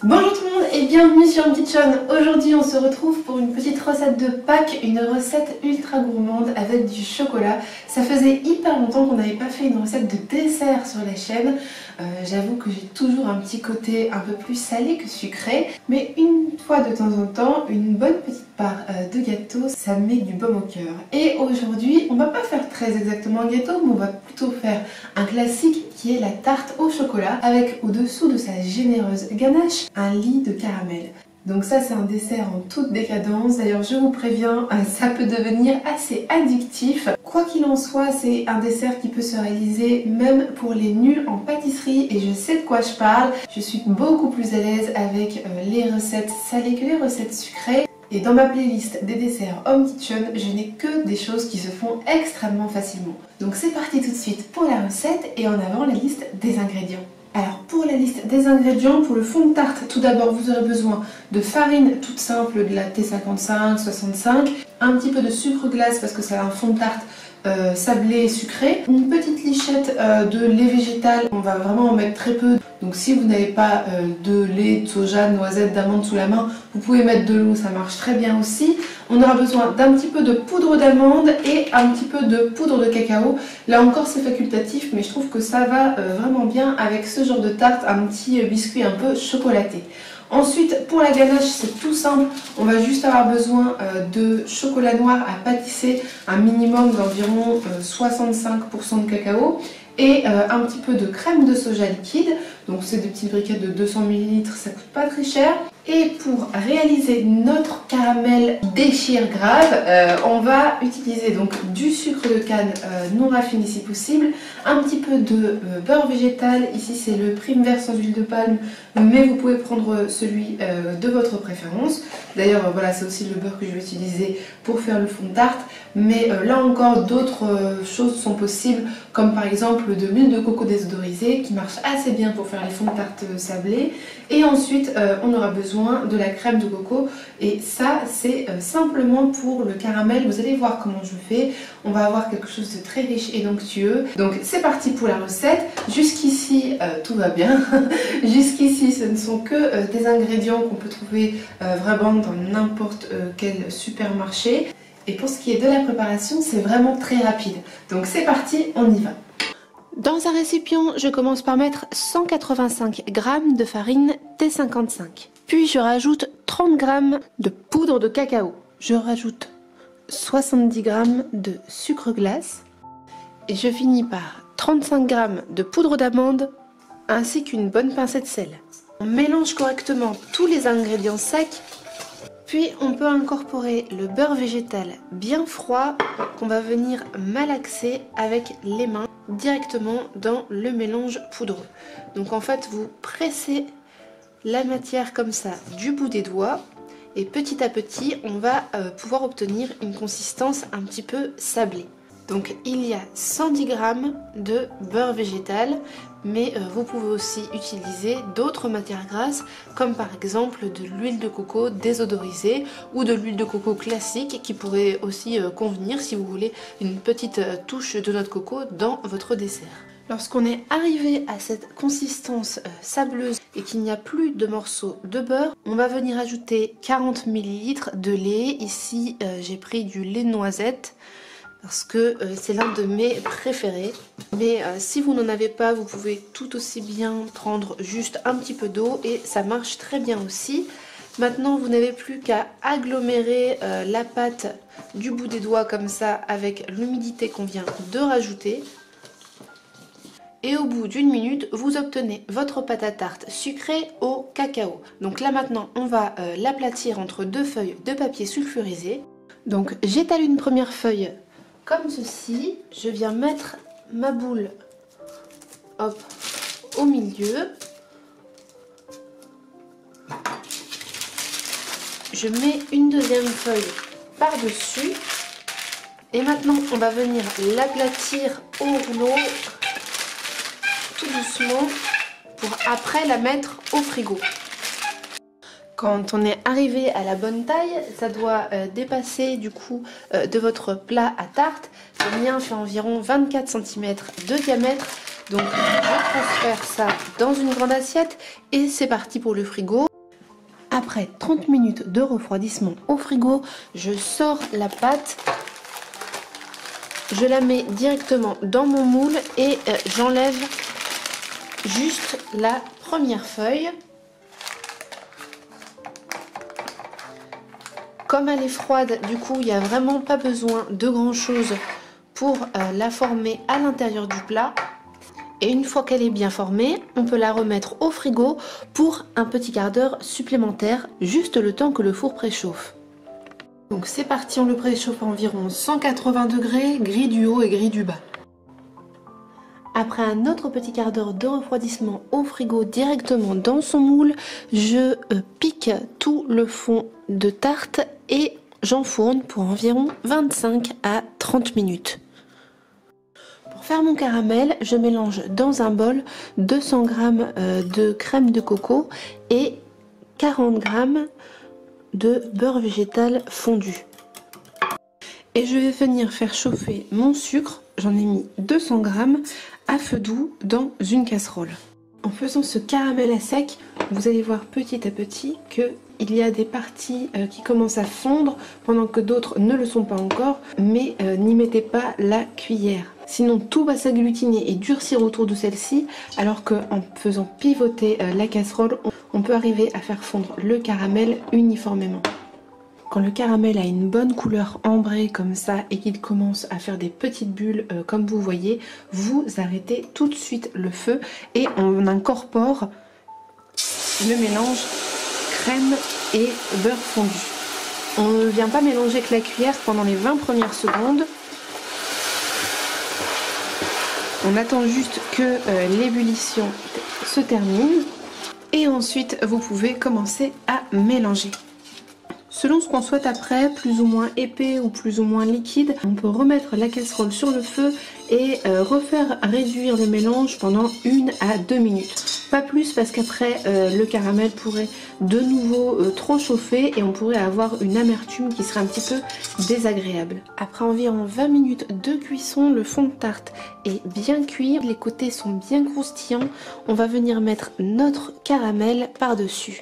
Bonjour tout le monde et bienvenue sur Kitchen. Aujourd'hui on se retrouve pour une petite recette de Pâques, une recette ultra gourmande avec du chocolat. Ça faisait hyper longtemps qu'on n'avait pas fait une recette de dessert sur la chaîne. J'avoue que j'ai toujours un petit côté un peu plus salé que sucré, mais une fois de temps en temps, une bonne petite part de gâteau, ça met du baume au cœur. Et aujourd'hui, on va pas faire très exactement un gâteau, mais on va plutôt faire un classique qui est la tarte au chocolat avec au-dessous de sa généreuse ganache un lit de caramel. Donc ça c'est un dessert en toute décadence, d'ailleurs je vous préviens, ça peut devenir assez addictif. Quoi qu'il en soit, c'est un dessert qui peut se réaliser même pour les nuls en pâtisserie et je sais de quoi je parle. Je suis beaucoup plus à l'aise avec les recettes salées que les recettes sucrées. Et dans ma playlist des desserts Home Kitchen, je n'ai que des choses qui se font extrêmement facilement. Donc c'est parti tout de suite pour la recette et en avant la liste des ingrédients. Alors pour la liste des ingrédients, pour le fond de tarte, tout d'abord vous aurez besoin de farine toute simple, de la T55, 65, un petit peu de sucre glace parce que c'est un fond de tarte sablé et sucré, une petite lichette de lait végétal, on va vraiment en mettre très peu, donc si vous n'avez pas de lait, de soja, de noisette, d'amande sous la main, vous pouvez mettre de l'eau, ça marche très bien aussi. On aura besoin d'un petit peu de poudre d'amande et un petit peu de poudre de cacao. Là encore c'est facultatif, mais je trouve que ça va vraiment bien avec ce genre de tarte, un petit biscuit un peu chocolaté. Ensuite, pour la ganache, c'est tout simple. On va juste avoir besoin de chocolat noir à pâtisser, un minimum d'environ 65% de cacao et un petit peu de crème de soja liquide. Donc c'est des petites briquettes de 200 ml, ça coûte pas très cher. Et pour réaliser notre caramel déchire grave, on va utiliser donc du sucre de canne non raffiné si possible, un petit peu de beurre végétal, ici c'est le Prime Vert sans huile de palme, mais vous pouvez prendre celui de votre préférence. D'ailleurs voilà, c'est aussi le beurre que je vais utiliser pour faire le fond de tarte, mais là encore d'autres choses sont possibles, comme par exemple de l'huile de coco désodorisée qui marche assez bien pour faire les fonds de tarte sablés. Et ensuite on aura besoin de la crème de coco et ça c'est simplement pour le caramel. Vous allez voir comment je le fais, on va avoir quelque chose de très riche et onctueux. Donc c'est parti pour la recette. Jusqu'ici tout va bien. Jusqu'ici ce ne sont que des ingrédients qu'on peut trouver vraiment dans n'importe quel supermarché. Et pour ce qui est de la préparation, c'est vraiment très rapide. Donc c'est parti, on y va. Dans un récipient, je commence par mettre 185 g de farine T55. Puis je rajoute 30 g de poudre de cacao. Je rajoute 70 g de sucre glace. Et je finis par 35 g de poudre d'amande ainsi qu'une bonne pincée de sel. On mélange correctement tous les ingrédients secs. Puis on peut incorporer le beurre végétal bien froid qu'on va venir malaxer avec les mains directement dans le mélange poudreux. Donc en fait vous pressez la matière comme ça du bout des doigts et petit à petit on va pouvoir obtenir une consistance un petit peu sablée. Donc il y a 110 g de beurre végétal, mais vous pouvez aussi utiliser d'autres matières grasses comme par exemple de l'huile de coco désodorisée ou de l'huile de coco classique qui pourrait aussi convenir si vous voulez une petite touche de noix de coco dans votre dessert. Lorsqu'on est arrivé à cette consistance sableuse et qu'il n'y a plus de morceaux de beurre, on va venir ajouter 40 ml de lait. Ici j'ai pris du lait de noisette parce que c'est l'un de mes préférés. Mais si vous n'en avez pas, vous pouvez tout aussi bien prendre juste un petit peu d'eau et ça marche très bien aussi. Maintenant, vous n'avez plus qu'à agglomérer la pâte du bout des doigts comme ça avec l'humidité qu'on vient de rajouter. Et au bout d'une minute, vous obtenez votre pâte à tarte sucrée au cacao. Donc là maintenant, on va l'aplatir entre deux feuilles de papier sulfurisé. Donc j'étale une première feuille comme ceci, je viens mettre ma boule hop, au milieu. Je mets une deuxième feuille par-dessus. Et maintenant, on va venir l'aplatir au rouleau tout doucement pour après la mettre au frigo. Quand on est arrivé à la bonne taille, ça doit dépasser du coup de votre plat à tarte. Le mien fait environ 24 cm de diamètre. Donc je transfère ça dans une grande assiette et c'est parti pour le frigo. Après 30 minutes de refroidissement au frigo, je sors la pâte, je la mets directement dans mon moule et j'enlève juste la première feuille. Comme elle est froide, du coup, il n'y a vraiment pas besoin de grand chose pour la former à l'intérieur du plat. Et une fois qu'elle est bien formée, on peut la remettre au frigo pour un petit quart d'heure supplémentaire, juste le temps que le four préchauffe. Donc c'est parti, on le préchauffe à environ 180 degrés, grille du haut et grille du bas. Après un autre petit quart d'heure de refroidissement au frigo directement dans son moule, je pique tout le fond de tarte et j'enfourne pour environ 25 à 30 minutes. Pour faire mon caramel, je mélange dans un bol 200 g de crème de coco et 40 g de beurre végétal fondu. Et je vais venir faire chauffer mon sucre, j'en ai mis 200 g à feu doux dans une casserole. En faisant ce caramel à sec, vous allez voir petit à petit qu'il y a des parties qui commencent à fondre pendant que d'autres ne le sont pas encore, mais n'y mettez pas la cuillère. Sinon tout va s'agglutiner et durcir autour de celle-ci, alors qu'en faisant pivoter la casserole, on peut arriver à faire fondre le caramel uniformément. Quand le caramel a une bonne couleur ambrée comme ça et qu'il commence à faire des petites bulles comme vous voyez, vous arrêtez tout de suite le feu et on incorpore le mélange crème et beurre fondu. On ne vient pas mélanger avec la cuillère pendant les 20 premières secondes. On attend juste que l'ébullition se termine et ensuite vous pouvez commencer à mélanger. Selon ce qu'on souhaite après, plus ou moins épais ou plus ou moins liquide, on peut remettre la casserole sur le feu et refaire réduire le mélange pendant 1 à 2 minutes. Pas plus parce qu'après le caramel pourrait de nouveau trop chauffer et on pourrait avoir une amertume qui serait un petit peu désagréable. Après environ 20 minutes de cuisson, le fond de tarte est bien cuit, les côtés sont bien croustillants. On va venir mettre notre caramel par-dessus.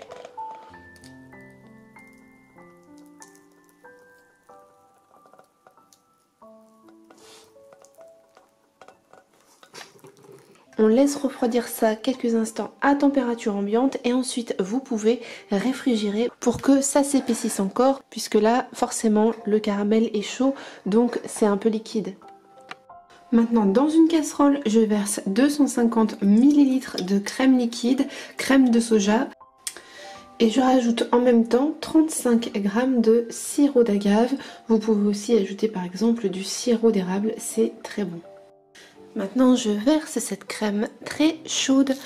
On laisse refroidir ça quelques instants à température ambiante et ensuite vous pouvez réfrigérer pour que ça s'épaississe encore, puisque là forcément le caramel est chaud donc c'est un peu liquide. Maintenant dans une casserole je verse 250 ml de crème liquide, crème de soja, et je rajoute en même temps 35 g de sirop d'agave. Vous pouvez aussi ajouter par exemple du sirop d'érable, c'est très bon. Maintenant je verse cette crème très chaude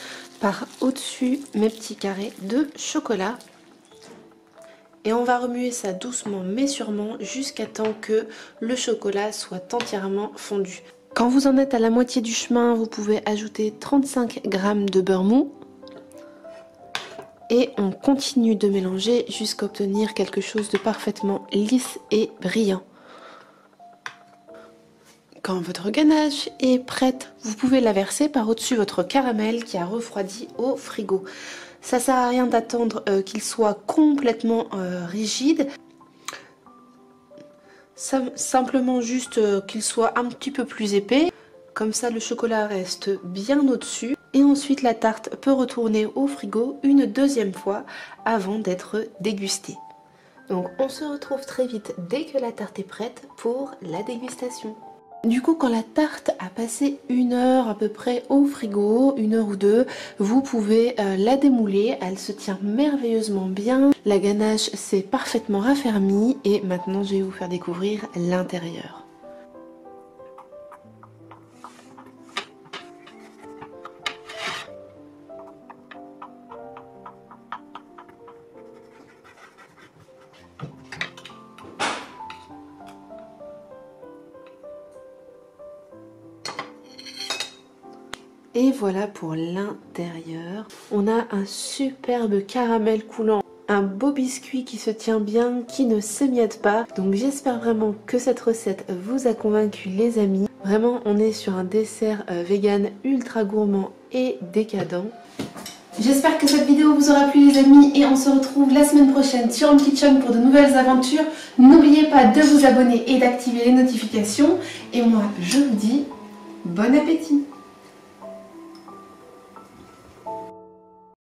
par au-dessus mes petits carrés de chocolat. Et on va remuer ça doucement mais sûrement jusqu'à temps que le chocolat soit entièrement fondu. Quand vous en êtes à la moitié du chemin, vous pouvez ajouter 35 g de beurre mou. Et on continue de mélanger jusqu'à obtenir quelque chose de parfaitement lisse et brillant. Quand votre ganache est prête, vous pouvez la verser par au-dessus votre caramel qui a refroidi au frigo. Ça sert à rien d'attendre qu'il soit complètement rigide. Simplement juste qu'il soit un petit peu plus épais. Comme ça le chocolat reste bien au-dessus. Et ensuite la tarte peut retourner au frigo une deuxième fois avant d'être dégustée. Donc on se retrouve très vite dès que la tarte est prête pour la dégustation. Du coup, quand la tarte a passé 1 heure à peu près au frigo, 1 heure ou 2, vous pouvez la démouler. Elle se tient merveilleusement bien. La ganache s'est parfaitement raffermie et maintenant je vais vous faire découvrir l'intérieur. Et voilà pour l'intérieur. On a un superbe caramel coulant, un beau biscuit qui se tient bien, qui ne s'émiette pas. Donc j'espère vraiment que cette recette vous a convaincu les amis. Vraiment on est sur un dessert vegan ultra gourmand et décadent. J'espère que cette vidéo vous aura plu les amis et on se retrouve la semaine prochaine sur Home Kitchen pour de nouvelles aventures. N'oubliez pas de vous abonner et d'activer les notifications. Et moi je vous dis bon appétit!